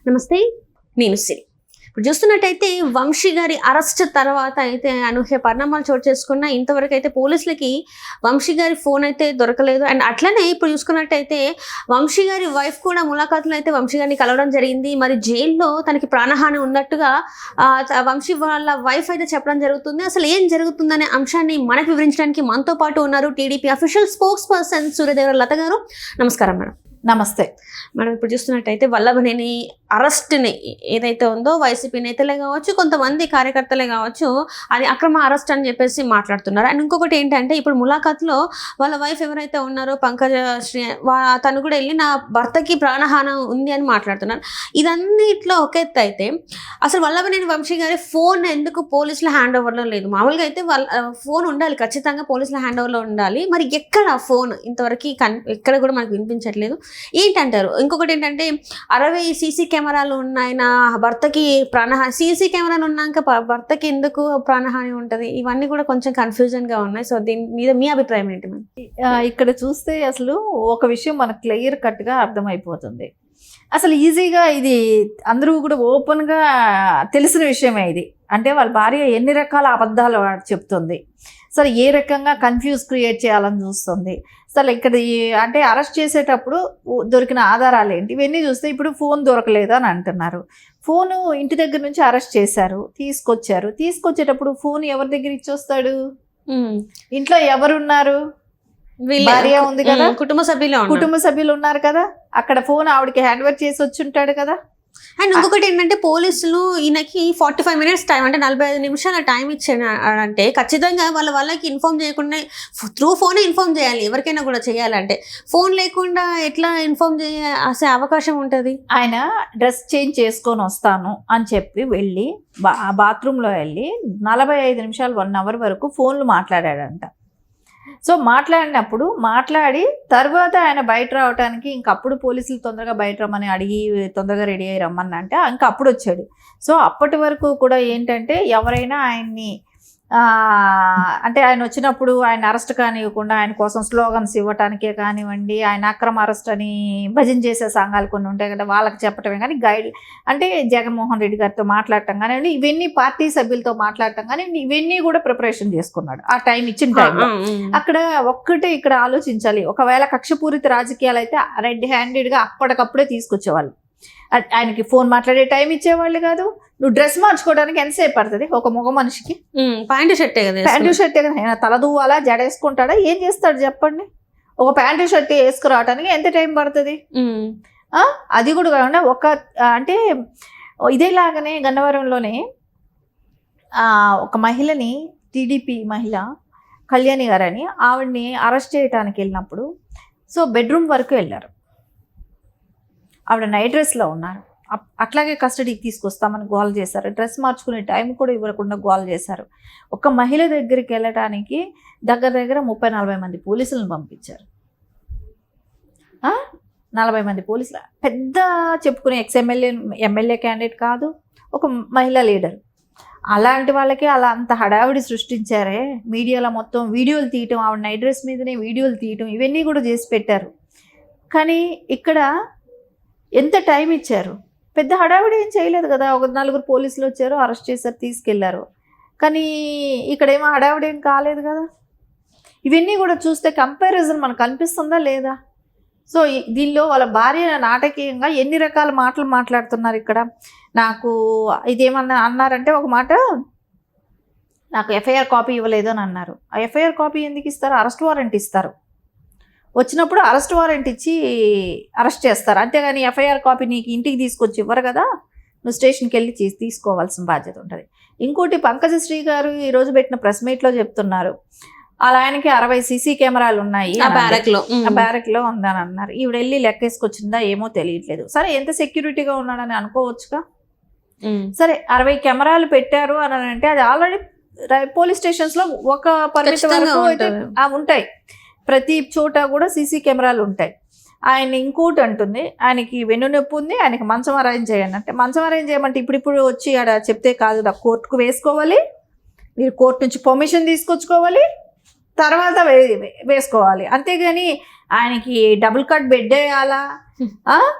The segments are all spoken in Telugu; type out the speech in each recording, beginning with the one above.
నమస్తే, నేను సిరి. ఇప్పుడు చూస్తున్నట్టయితే వంశీ గారి అరెస్ట్ తర్వాత అయితే అనూహ్య పరిణామాలు చోటు చేసుకున్న ఇంతవరకు అయితే పోలీసులకి వంశీ గారి ఫోన్ అయితే దొరకలేదు. అండ్ అట్లనే ఇప్పుడు చూసుకున్నట్టయితే వంశీ గారి వైఫ్ కూడా ములాఖాతులో అయితే వంశీ గారిని కలవడం జరిగింది. మరి జైల్లో తనకి ప్రాణహాని ఉన్నట్టుగా వంశీ వాళ్ళ వైఫ్ అయితే చెప్పడం జరుగుతుంది. అసలు ఏం జరుగుతుందనే అంశాన్ని మనకు వివరించడానికి మనతో పాటు ఉన్నారు TDP official spokesperson Suryadevara Latha గారు. నమస్కారం మేడం. నమస్తే. మనం ఇప్పుడు చూస్తున్నట్టయితే వల్లభనేని అరెస్ట్ని ఏదైతే ఉందో వైసీపీ నేతలే కావచ్చు, కొంతమంది కార్యకర్తలే కావచ్చు, అది అక్రమ అరెస్ట్ అని చెప్పేసి మాట్లాడుతున్నారు. అండ్ ఇంకొకటి ఏంటంటే ఇప్పుడు ములాఖాత్లో వాళ్ళ వైఫ్ ఎవరైతే ఉన్నారో పంకజ శ్రీ, తను కూడా వెళ్ళి నా భర్తకి ప్రాణహాని ఉంది అని మాట్లాడుతున్నారు. ఇదన్నిట్లో ఒక ఎత్తు అయితే అసలు వల్లభనేని వంశీ గారి ఫోన్ ఎందుకు పోలీసుల హ్యాండ్ ఓవర్లో లేదు? మామూలుగా అయితే ఫోన్ ఉండాలి, ఖచ్చితంగా పోలీసుల హ్యాండ్ ఓవర్లో ఉండాలి. మరి ఎక్కడ ఫోన్ ఇంతవరకు ఎక్కడ కూడా మనకు వినిపించట్లేదు. ఏంటంటారు? ఇంకొకటి ఏంటంటే 60 సీసీ కెమెరాలు ఉన్నాయి, నా భర్తకి ప్రాణహాని, సీసీ కెమెరాలు ఉన్నాక భర్తకి ఎందుకు ప్రాణహాని ఉంటుంది? ఇవన్నీ కూడా కొంచెం కన్ఫ్యూజన్గా ఉన్నాయి. సో దీని మీద మీ అభిప్రాయం ఏంటి? ఇక్కడ చూస్తే అసలు ఒక విషయం మనకు క్లియర్ కట్గా అర్థమైపోతుంది. అసలు ఈజీగా ఇది అందరూ కూడా ఓపెన్గా తెలిసిన విషయమే ఇది. అంటే వాళ్ళ భార్య ఎన్ని రకాల అబద్ధాలు చెప్తుంది, సరే ఏ రకంగా కన్ఫ్యూజ్ క్రియేట్ చేయాలని చూస్తుంది. అసలు ఇక్కడ అంటే అరెస్ట్ చేసేటప్పుడు దొరికిన ఆధారాలు ఏంటి ఇవన్నీ చూస్తే ఇప్పుడు ఫోన్ దొరకలేదు అని అంటున్నారు. ఫోను ఇంటి దగ్గర నుంచి అరెస్ట్ చేశారు, తీసుకొచ్చేటప్పుడు ఫోన్ ఎవరి దగ్గర ఇచ్చొస్తాడు? ఇంట్లో ఎవరున్నారు? భార్య ఉంది కదా, కుటుంబ సభ్యులు ఉన్నారు కదా, అక్కడ ఫోన్ ఆవిడకి హ్యాండ్ ఓవర్ చేసి వచ్చి ఉంటాడు కదా. అండ్ ఇంకొకటి ఏంటంటే పోలీసులు ఈయనకి 45 minutes టైం, అంటే 45 నిమిషాల టైం ఇచ్చారంటే ఖచ్చితంగా వాళ్ళకి ఇన్ఫార్మ్ చేయకుండా త్రూ ఫోనే ఇన్ఫార్మ్ చేయాలి. ఎవరికైనా కూడా చేయాలంటే ఫోన్ లేకుండా ఎట్లా ఇన్ఫార్మ్ చేసే అవకాశం ఉంటుంది? ఆయన డ్రెస్ చేంజ్ చేసుకొని వస్తాను అని చెప్పి వెళ్ళి బాత్రూంలో వెళ్ళి 45 నిమిషాలు 1 hour వరకు ఫోన్లు మాట్లాడాడంట. సో మాట్లాడి తర్వాత ఆయన బయట రావడానికి ఇంకప్పుడు పోలీసులు తొందరగా బయట రమ్మని అడిగి తొందరగా రెడీ అయ్యి రమ్మని అంటే ఇంకా అప్పుడు వచ్చాడు. సో అప్పటి వరకు కూడా ఏంటంటే ఎవరైనా ఆయన్ని అంటే ఆయన వచ్చినప్పుడు ఆయన అరెస్ట్ కానివ్వకుండా ఆయన కోసం స్లోగన్స్ ఇవ్వటానికే కానివ్వండి, ఆయన అక్రమ అరెస్ట్ అని భజన చేసే సంఘాలు కొన్ని ఉంటాయి కదా, వాళ్ళకి చెప్పటమే కానీ గైడ్ అంటే జగన్మోహన్ రెడ్డి గారితో మాట్లాడటం కానివ్వండి, ఇవన్నీ పార్టీ సభ్యులతో మాట్లాడటం కానివ్వండి, ఇవన్నీ కూడా ప్రిపరేషన్ చేసుకున్నాడు ఆ టైం ఇచ్చిన టైంలో. అక్కడ ఒక్కటే ఇక్కడ ఆలోచించాలి, ఒకవేళ కక్షపూరిత రాజకీయాలు అయితే రెడ్ హ్యాండెడ్గా అప్పటికప్పుడే తీసుకొచ్చేవాళ్ళు. ఆయనకి ఫోన్ మాట్లాడే టైం ఇచ్చేవాళ్ళు కాదు. నువ్వు డ్రెస్ మార్చుకోవడానికి ఎంతసేపు పడుతుంది ఒక మగ మనిషికి? ప్యాంటు షర్టే కదా, ఆయన తల దువ్వాలా, జడ వేసుకుంటాడా, ఏం చేస్తాడు చెప్పండి? ఒక ప్యాంటు షర్ట్ వేసుకురావడానికి ఎంత టైం పడుతుంది? అది కూడా కాకుండా అంటే ఇదేలాగానే గన్నవరంలోనే ఒక మహిళని, టీడీపీ మహిళ కళ్యాణి గారని, ఆవిడ్ని అరెస్ట్ చేయడానికి వెళ్ళినప్పుడు సో బెడ్రూమ్ వరకు వెళ్ళారు. ఆవిడ నైట్ డ్రెస్లో ఉన్నారు. అట్లాగే కస్టడీకి తీసుకొస్తామని గోల్ చేశారు. డ్రెస్ మార్చుకునే టైం కూడా ఇవ్వకుండా గోల్ చేశారు. ఒక మహిళ దగ్గరికి వెళ్ళటానికి దగ్గర 30-40 మంది పోలీసులను పంపించారు. 40 మంది పోలీసులు, పెద్ద చెప్పుకునే ఎమ్మెల్యే క్యాండిడేట్ కాదు, ఒక మహిళా లీడర్. అలాంటి వాళ్ళకి అలా అంత హడావిడి సృష్టించారే. మీడియాలో మొత్తం వీడియోలు తీయటం, ఆవిడ నైట్ డ్రెస్ మీదనే వీడియోలు తీయటం, ఇవన్నీ కూడా చేసి పెట్టారు. కానీ ఇక్కడ ఎంత టైం ఇచ్చారు? పెద్ద హడావిడి ఏం చేయలేదు కదా. ఒక 4 పోలీసులు వచ్చారు, అరెస్ట్ చేశారు, తీసుకెళ్లారు. కానీ ఇక్కడేమో హడావిడి ఏం కాలేదు కదా. ఇవన్నీ కూడా చూస్తే కంపారిజన్ మనకు కనిపిస్తుందా లేదా? సో దీనిలో వాళ్ళ భార్య నాటకీయంగా ఎన్ని రకాల మాటలు మాట్లాడుతున్నారు. ఇక్కడ నాకు ఇదేమన్నా అన్నారంటే, ఒక మాట నాకు ఎఫ్ఐఆర్ కాపీ ఇవ్వలేదు అని అన్నారు. ఆ ఎఫ్ఐఆర్ కాపీ ఎందుకు ఇస్తారు? అరెస్ట్ వారెంట్ ఇస్తారు. వచ్చినప్పుడు అరెస్ట్ వారెంట్ ఇచ్చి అరెస్ట్ చేస్తారు, అంతేగాని ఎఫ్ఐఆర్ కాపీ నీకు ఇంటికి తీసుకొచ్చి ఇవ్వరు కదా, నువ్వు స్టేషన్కి వెళ్ళి తీసుకోవాల్సిన బాధ్యత ఉంటుంది. ఇంకోటి, పంకజశ్రీ గారు ఈరోజు పెట్టిన ప్రెస్ మీట్లో చెప్తున్నారు, అలా ఆయనకి 60 సీసీ కెమెరాలు ఉన్నాయి, బ్యారెక్లో ఉందని అన్నారు. ఈవిడ వెళ్ళి లెక్కేసుకొచ్చిందా ఏమో తెలియట్లేదు. సరే, ఎంత సెక్యూరిటీగా ఉన్నాడని అనుకోవచ్చుగా. సరే, 60 కెమెరాలు పెట్టారు అని అంటే అది ఆల్రెడీ పోలీస్ స్టేషన్స్లో ఒక పరిమితి వరకు అయితే ఉంటాయి. ప్రతి చోట కూడా సీసీ కెమెరాలు ఉంటాయి. ఆయన ఇంకోటి అంటుంది, ఆయనకి వెన్నునొప్పి ఉంది, ఆయనకి మంచం అరేంజ్ చేయండి అంటే, మంచం అరేంజ్ చేయమంటే ఇప్పుడు వచ్చి ఆడ చెప్తే కాదు, కోర్టుకు వేసుకోవాలి, మీరు కోర్టు నుంచి పర్మిషన్ తీసుకొచ్చుకోవాలి, తర్వాత వేసుకోవాలి. అంతేగాని ఆయనకి డబుల్ కట్ బెడ్ వేయాలా,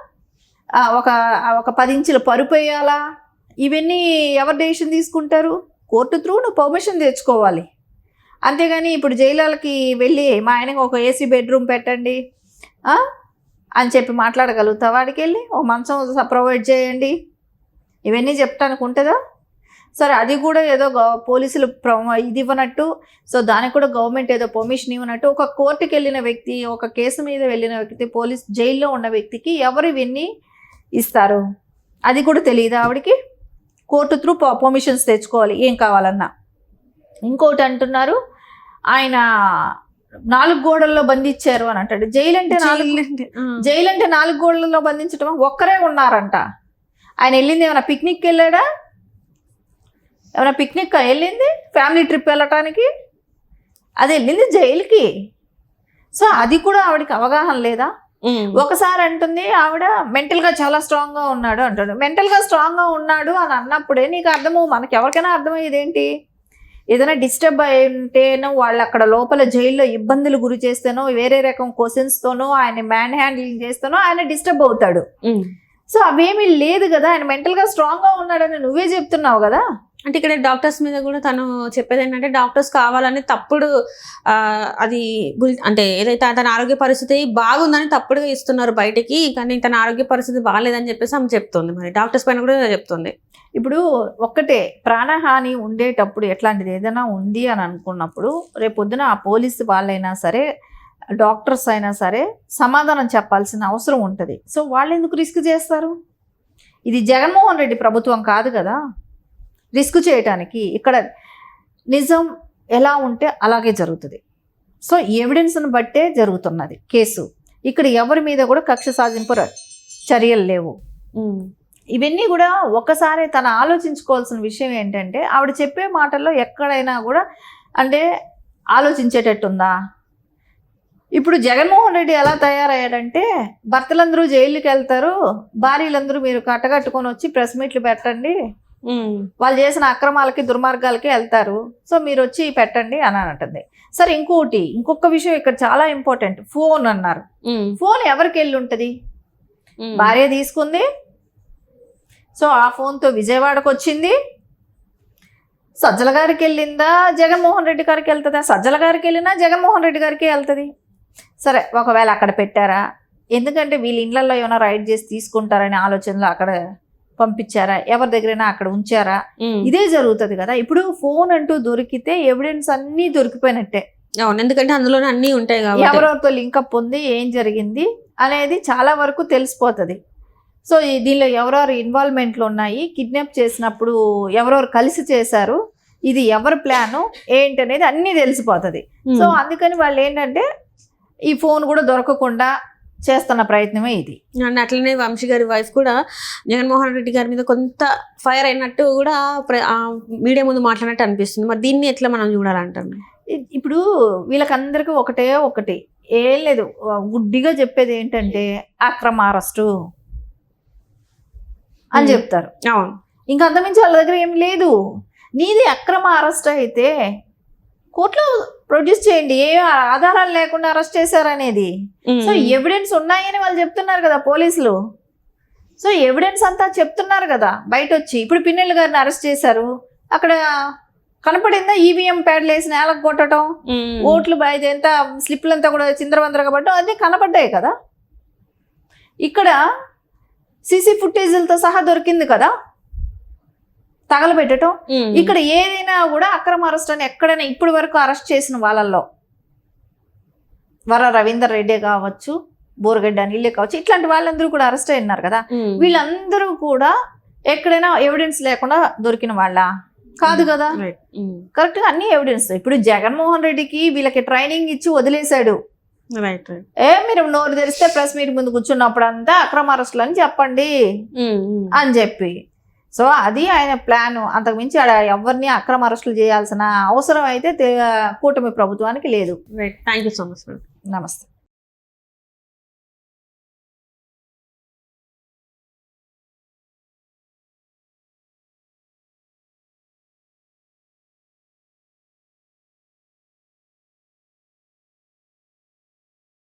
ఒక 10 ఇంచుల పరుపు వేయాలా, ఇవన్నీ ఎవరు డెసిషన్ తీసుకుంటారు? కోర్టు త్రూ నువ్వు పర్మిషన్ తెచ్చుకోవాలి. అంతేగాని ఇప్పుడు జైలుకి వెళ్ళి మా ఆయనకి ఒక ఏసీ బెడ్రూమ్ పెట్టండి అని చెప్పి మాట్లాడగలుగుతావా? వాడికి వెళ్ళి ఓ మంచం ప్రొవైడ్ చేయండి, ఇవన్నీ చెప్తానికి ఉంటుందా? సరే, అది కూడా ఏదో పోలీసులు ఇది ఇవ్వనట్టు, సో దానికి కూడా గవర్నమెంట్ ఏదో పర్మిషన్ ఇవ్వనట్టు, ఒక కోర్టుకి వెళ్ళిన వ్యక్తి, ఒక కేసు మీద వెళ్ళిన వ్యక్తి, పోలీస్ జైల్లో ఉన్న వ్యక్తికి ఎవరు ఇవన్నీ ఇస్తారు? అది కూడా తెలియదు ఆవిడికి. కోర్టు త్రూ పర్మిషన్స్ తెచ్చుకోవాలి ఏం కావాలన్నా. ఇంకోటి అంటున్నారు, ఆయన 4 గోడల్లో బంధించారు అని అంటాడు. జైలు అంటే 4 గోడల్లో బంధించడం, ఒక్కరే ఉన్నారంట. ఆయన వెళ్ళింది ఏమైనా పిక్నిక్ వెళ్ళాడా? ఏమైనా పిక్నిక్ వెళ్ళింది? ఫ్యామిలీ ట్రిప్ వెళ్ళటానికి? అది వెళ్ళింది జైలుకి. సో అది కూడా ఆవిడకి అవగాహన లేదా? ఒకసారి అంటుంది ఆవిడ మెంటల్గా చాలా స్ట్రాంగ్గా ఉన్నాడు అంటాడు. మెంటల్గా స్ట్రాంగ్గా ఉన్నాడు అని అన్నప్పుడే నీకు అర్థము, మనకి ఎవరికైనా అర్థమయ్యేది ఏంటి? ఏదైనా డిస్టర్బ్ అయింటేనో, వాళ్ళు అక్కడ లోపల జైల్లో ఇబ్బందులు గురి చేస్తేనో, వేరే రకం క్వశ్చన్స్తోనో, ఆయన మ్యాన్ హ్యాండ్లింగ్ చేస్తేనో ఆయన డిస్టర్బ్ అవుతాడు. సో అవేమీ లేదు కదా, ఆయన మెంటల్గా స్ట్రాంగ్గా ఉన్నాడని నువ్వే చెప్తున్నావు కదా. అంటే ఇక్కడ డాక్టర్స్ మీద కూడా తను చెప్పేది ఏంటంటే, డాక్టర్స్ కావాలని తప్పుడు అది అంటే ఏదైతే తన ఆరోగ్య పరిస్థితి బాగుందని తప్పుడుగా ఇస్తున్నారు బయటికి, కానీ తన ఆరోగ్య పరిస్థితి బాగాలేదని చెప్పేసి ఆమె చెప్తుంది. మరి డాక్టర్స్ పైన కూడా చెప్తుంది. ఇప్పుడు ఒక్కటే, ప్రాణహాని ఉండేటప్పుడు ఎట్లాంటిది ఏదైనా ఉంది అని అనుకున్నప్పుడు రేపొద్దున ఆ పోలీసు వాళ్ళైనా సరే, డాక్టర్స్ అయినా సరే సమాధానం చెప్పాల్సిన అవసరం ఉంటుంది. సో వాళ్ళు ఎందుకు రిస్క్ చేస్తారు? ఇది జగన్మోహన్ రెడ్డి ప్రభుత్వం కాదు కదా రిస్క్ చేయటానికి. ఇక్కడ నిజం ఎలా ఉంటే అలాగే జరుగుతుంది. సో ఎవిడెన్స్ను బట్టే జరుగుతున్నది కేసు. ఇక్కడ ఎవరి మీద కూడా కక్ష సాధింపు చర్యలు లేవు. ఇవన్నీ కూడా ఒకసారి తను ఆలోచించుకోవాల్సిన విషయం ఏంటంటే, ఆవిడ చెప్పే మాటల్లో ఎక్కడైనా కూడా అంటే ఆలోచించేటట్టుందా? ఇప్పుడు జగన్మోహన్ రెడ్డి ఎలా తయారయ్యాడంటే, భర్తలందరూ జైలుకి వెళ్తారు, భార్యలందరూ మీరు కట్టగట్టుకొని వచ్చి ప్రెస్ మీట్లు పెట్టండి, వాళ్ళు చేసిన అక్రమాలకి దుర్మార్గాలకి వెళ్తారు, సో మీరు వచ్చి పెట్టండి అని అంటుంది. సరే, ఇంకొక విషయం ఇక్కడ చాలా ఇంపార్టెంట్. ఫోన్ అన్నారు. ఫోన్ ఎవరికి వెళ్ళి ఉంటుంది? భార్య తీసుకుంది. సో ఆ ఫోన్తో విజయవాడకు వచ్చింది. సజ్జల గారికి వెళ్ళిందా, జగన్మోహన్ రెడ్డి గారికి వెళ్తుందా? సజ్జల గారికి వెళ్ళినా జగన్మోహన్ రెడ్డి గారికి వెళ్తుంది. సరే, ఒకవేళ అక్కడ పెట్టారా? ఎందుకంటే వీళ్ళ ఇళ్లలో ఏమైనా రైడ్ చేసి తీసుకుంటారనే ఆలోచనలో అక్కడ పంపించారా? ఎవరి దగ్గరైనా అక్కడ ఉంచారా? ఇదే జరుగుతుంది కదా. ఇప్పుడు ఫోన్ అంటూ దొరికితే ఎవిడెన్స్ అన్నీ దొరికిపోయినట్టే. అవును, ఎందుకంటే అందులోనే అన్నీ ఉంటాయి కాబట్టి ఎవరెవరితో లింకప్ ఉంది, ఏం జరిగింది అనేది చాలా వరకు తెలిసిపోతుంది. సో దీనిలో ఎవరెవరు ఇన్వాల్వ్మెంట్లు ఉన్నాయి, కిడ్నాప్ చేసినప్పుడు ఎవరెవరు కలిసి చేశారు, ఇది ఎవరి ప్లాను ఏంటనేది అన్నీ తెలిసిపోతుంది. సో అందుకని వాళ్ళు ఏంటంటే ఈ ఫోన్ కూడా దొరకకుండా చేస్తున్న ప్రయత్నమే ఇది. అండ్ అట్లనే వంశీ గారి వైఫ్ కూడా జగన్మోహన్ రెడ్డి గారి మీద కొంత ఫైర్ అయినట్టు కూడా మీడియా ముందు మాట్లాడినట్టు అనిపిస్తుంది. మరి దీన్ని ఎట్లా మనం చూడాలంటాం? ఇప్పుడు వీళ్ళకందరికీ ఒకటి ఏం లేదు, గుడ్డిగా చెప్పేది ఏంటంటే అక్రమ అరెస్టు అని చెప్తారు. అవును, ఇంకా అంతమించి వాళ్ళ దగ్గర ఏం లేదు. నీది అక్రమ అరెస్ట్ అయితే కోర్టులో ప్రొడ్యూస్ చేయండి, ఏ ఆధారాలు లేకుండా అరెస్ట్ చేశారనేది. సో ఎవిడెన్స్ ఉన్నాయని వాళ్ళు చెప్తున్నారు కదా పోలీసులు. సో ఎవిడెన్స్ అంతా చెప్తున్నారు కదా బయట వచ్చి. ఇప్పుడు పిన్నెల్లి గారిని అరెస్ట్ చేశారు, అక్కడ కనపడిందా ఈవీఎం ప్యాడ్లు వేసి నేలకు కొట్టడం, ఓట్లు ఎంత స్లిప్లంతా కూడా చిందరవందరగా పడటం, అన్నీ కనపడ్డాయి కదా. ఇక్కడ సీసీ ఫుటేజీలతో సహా దొరికింది కదా తగలబెట్టడం. ఇక్కడ ఏదైనా కూడా అక్రమ అరెస్ట్ అని ఎక్కడైనా ఇప్పటి వరకు అరెస్ట్ చేసిన వాళ్ళల్లో వర రవీందర్ రెడ్డి కావచ్చు, బోరగడ్డ అనిలే కావచ్చు, ఇట్లాంటి వాళ్ళందరూ కూడా అరెస్ట్ అయినారు కదా. వీళ్ళందరూ కూడా ఎక్కడైనా ఎవిడెన్స్ లేకుండా దొరికిన వాళ్ళ కాదు కదా. కరెక్ట్ గా అన్ని ఎవిడెన్స్. ఇప్పుడు జగన్మోహన్ రెడ్డికి వీళ్ళకి ట్రైనింగ్ ఇచ్చి వదిలేశాడు. మీరు నోరు తెరిస్తే ప్రెస్ మీట్ ముందు కూర్చున్నప్పుడు అంతా అక్రమ అరెస్టులు అని చెప్పండి అని చెప్పి. సో అది ఆయన ప్లాన్. అంతకుమించి ఎవరిని అక్రమ అరెస్టులు చేయాల్సిన అవసరం అయితే కూటమి ప్రభుత్వానికి లేదు. Thank you so much. నమస్తే.